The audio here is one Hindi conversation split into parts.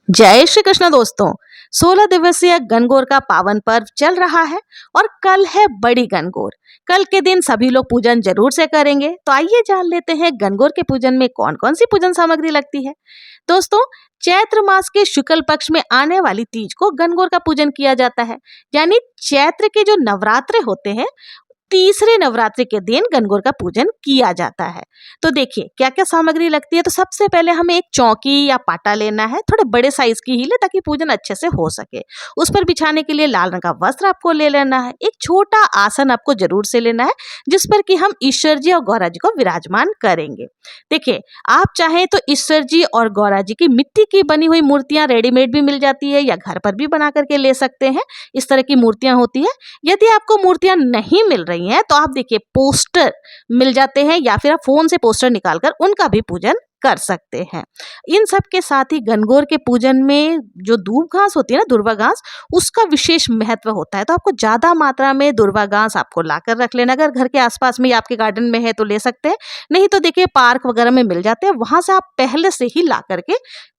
जय श्री कृष्ण दोस्तों। 16 दिवसीय गणगौर का पावन पर्व चल रहा है और कल है बड़ी गणगौर। कल के दिन सभी लोग पूजन जरूर से करेंगे। तो आइए जान लेते हैं गणगौर के पूजन में कौन कौन सी पूजन सामग्री लगती है। दोस्तों, चैत्र मास के शुक्ल पक्ष में आने वाली तीज को गणगौर का पूजन किया जाता है। यानी चैत्र के जो नवरात्रे होते हैं, तीसरे नवरात्रि के दिन गणगौर का पूजन किया जाता है। तो देखिए क्या क्या सामग्री लगती है। तो सबसे पहले हमें एक चौकी या पाटा लेना है, थोड़े बड़े साइज की ही ले ताकि पूजन अच्छे से हो सके। उस पर बिछाने के लिए लाल रंग का वस्त्र आपको ले लेना है। एक छोटा आसन आपको जरूर से लेना है जिस पर कि हम ईश्वर जी और गौरा जी को विराजमान करेंगे। देखिए, आप चाहें तो ईश्वर जी और गौरा जी की मिट्टी की बनी हुई मूर्तियां रेडीमेड भी मिल जाती है या घर पर भी बना करके ले सकते हैं। इस तरह की मूर्तियां होती है। यदि आपको मूर्तियां नहीं मिल रही हैं तो आप देखिए पोस्टर मिल जाते हैं या फिर आप फोन से पोस्टर निकालकर उनका भी पूजन कर सकते हैं। इन सब के साथ ही गणगौर के पूजन में जो दूब घास होती है ना, दुर्वा घास, उसका विशेष महत्व होता है। तो आपको ज्यादा मात्रा में दुर्वा घास आपको लाकर रख लेना। अगर घर के आसपास में या आपके गार्डन में है तो ले सकते हैं, नहीं तो देखिए पार्क वगैरह में मिल जाते हैं, वहां से आप पहले से ही ला करके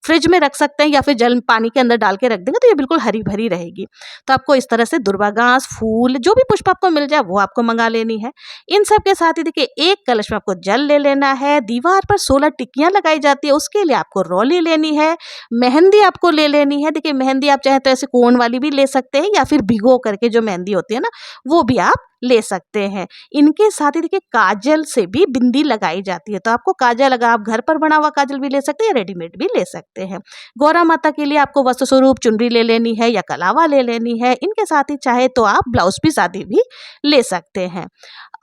फ्रिज में रख सकते हैं या फिर जल पानी के अंदर डाल के रख देंगे तो ये बिल्कुल हरी भरी रहेगी। तो आपको इस तरह से दुर्वा घास, फूल, जो भी पुष्प आपको मिल जाए वो आपको मंगा लेनी है। इन सब के साथ ही देखिए एक कलश में आपको जल ले लेना है। दीवार पर 16 टिक्कियां लगाई जाती है, उसके लिए आपको रोली लेनी है। मेहंदी आपको ले लेनी है। देखिए मेहंदी आप चाहे तो ऐसे कोन वाली भी ले सकते हैं या फिर भिगो करके जो मेहंदी होती है ना, वो भी आप ले सकते हैं। इनके साथ ही देखिए काजल से भी बिंदी लगाई जाती है। तो आपको काजल, अगर आप घर पर बना हुआ काजल भी ले सकते हैं या रेडीमेड भी ले सकते हैं। गौरा माता के लिए आपको वस्त्र स्वरूप चुनरी ले लेनी है या कलावा ले लेनी है। इनके साथ ही चाहे तो आप ब्लाउज पीस आदि भी ले सकते हैं।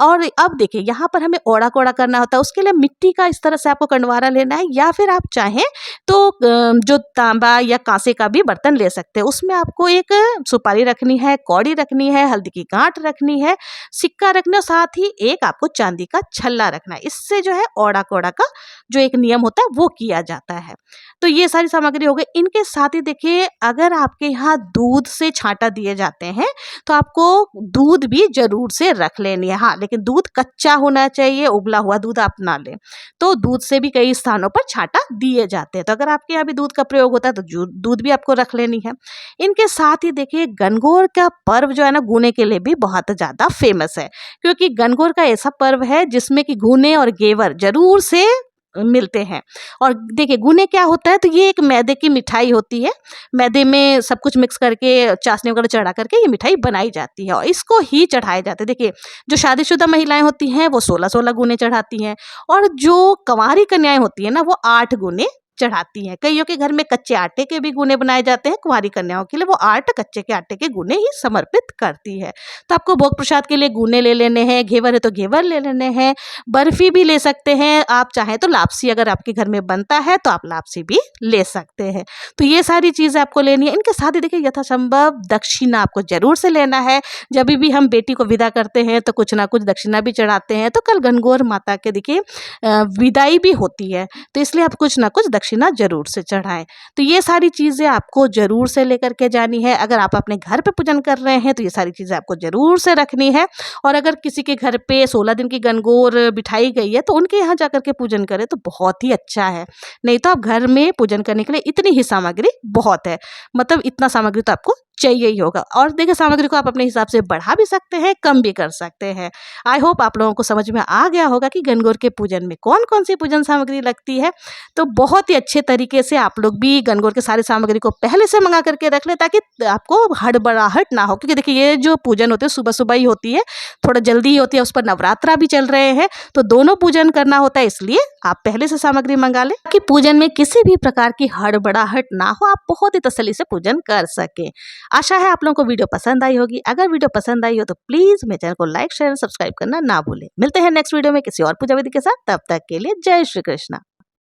और अब देखिए यहाँ पर हमें ओड़ा कोड़ा करना होता है, उसके लिए मिट्टी का इस तरह से आपको कंडवारा लेना है या फिर आप चाहें तो जो तांबा या कांसे का भी बर्तन ले सकते हैं। उसमें आपको एक सुपारी रखनी है, कौड़ी रखनी है, हल्दी की गांठ रखनी है, सिक्का रखना है, साथ ही एक आपको चांदी का छल्ला रखना है। इससे जो है ओड़ा कोड़ा का जो एक नियम होता है वो किया जाता है। तो ये सारी सामग्री हो गई। इनके साथ ही देखिए अगर आपके यहाँ दूध से छांटा दिए जाते हैं तो आपको दूध भी जरूर से रख लेनी है। हाँ, लेकिन दूध कच्चा होना चाहिए, उबला हुआ दूध आप ना लें। तो दूध से भी कई स्थानों पर छांटा दिए जाते हैं। तो अगर आपके यहाँ भी दूध का प्रयोग होता है तो दूध भी आपको रख लेनी है। इनके साथ ही देखिए गणगौर का पर्व जो है ना, गूने के लिए भी बहुत ज्यादा फेमस है, क्योंकि गणगौर का ऐसा पर्व है जिसमें कि गूने और घेवर जरूर से मिलते हैं। और देखिए गूने क्या होता है, तो ये एक मैदे की मिठाई होती है। मैदे में सब कुछ मिक्स करके चाशनी वगैरह चढ़ा करके ये मिठाई बनाई जाती है और इसको ही चढ़ाए जाते हैं। देखिए जो शादीशुदा महिलाएं होती हैं वो 16-16 गूने चढ़ाती हैं और जो कंवारी कन्याएं होती हैं ना, वो 8 गूने चढ़ाती हैं। कईयों के घर में कच्चे आटे के भी गूने बनाए जाते हैं। कुंवारी कन्याओं के लिए वो 8 कच्चे के आटे के गूने ही समर्पित करती है। तो आपको भोग प्रसाद के लिए गूने ले लेने हैं, घेवर है तो घेवर ले लेने हैं, बर्फी भी ले सकते हैं। आप चाहें तो लापसी, अगर आपके घर में बनता है तो आप लापसी भी ले सकते हैं। तो ये सारी चीज़ें आपको लेनी है। इनके साथ ही देखिए यथासंभव दक्षिणा आपको जरूर से लेना है। जब भी हम बेटी को विदा करते हैं तो कुछ ना कुछ दक्षिणा भी चढ़ाते हैं। तो कल गणगौर माता के देखिए विदाई भी होती है, तो इसलिए आप कुछ ना कुछ दक्षिणा जरूर से चढ़ाएं। तो ये सारी चीजें आपको जरूर से लेकर के जानी है। अगर आप अपने घर पे पूजन कर रहे हैं तो ये सारी चीजें आपको जरूर से रखनी है। और अगर किसी के घर पे 16 दिन की गणगौर बिठाई गई है तो उनके यहाँ जाकर के पूजन करें तो बहुत ही अच्छा है। नहीं तो आप घर में पूजन करने के लिए इतनी ही सामग्री बहुत है, मतलब इतना सामग्री तो आपको चाहिए ही होगा। और देखिए सामग्री को आप अपने हिसाब से बढ़ा भी सकते हैं, कम भी कर सकते हैं। आई होप आप लोगों को समझ में आ गया होगा कि गणगौर के पूजन में कौन कौन सी पूजन सामग्री लगती है। तो बहुत ही अच्छे तरीके से आप लोग भी गणगौर के सारी सामग्री को पहले से मंगा करके रख ले ताकि आपको हड़बड़ाहट ना हो। क्योंकि देखिए ये जो पूजन होते हैं सुबह सुबह ही होती है, थोड़ा जल्दी ही होती है, उस पर नवरात्रा भी चल रहे हैं तो दोनों पूजन करना होता है, इसलिए आप पहले से सामग्री मंगा लें कि पूजन में किसी भी प्रकार की हड़बड़ाहट ना हो, आप बहुत ही तसल्ली से पूजन कर सके। आशा है आप लोगों को वीडियो पसंद आई होगी। अगर वीडियो पसंद आई हो तो प्लीज मेरे चैनल को लाइक, शेयर, सब्सक्राइब करना ना भूलें। मिलते हैं नेक्स्ट वीडियो में किसी और पूजा विधि के साथ। तब तक के लिए जय श्री कृष्ण।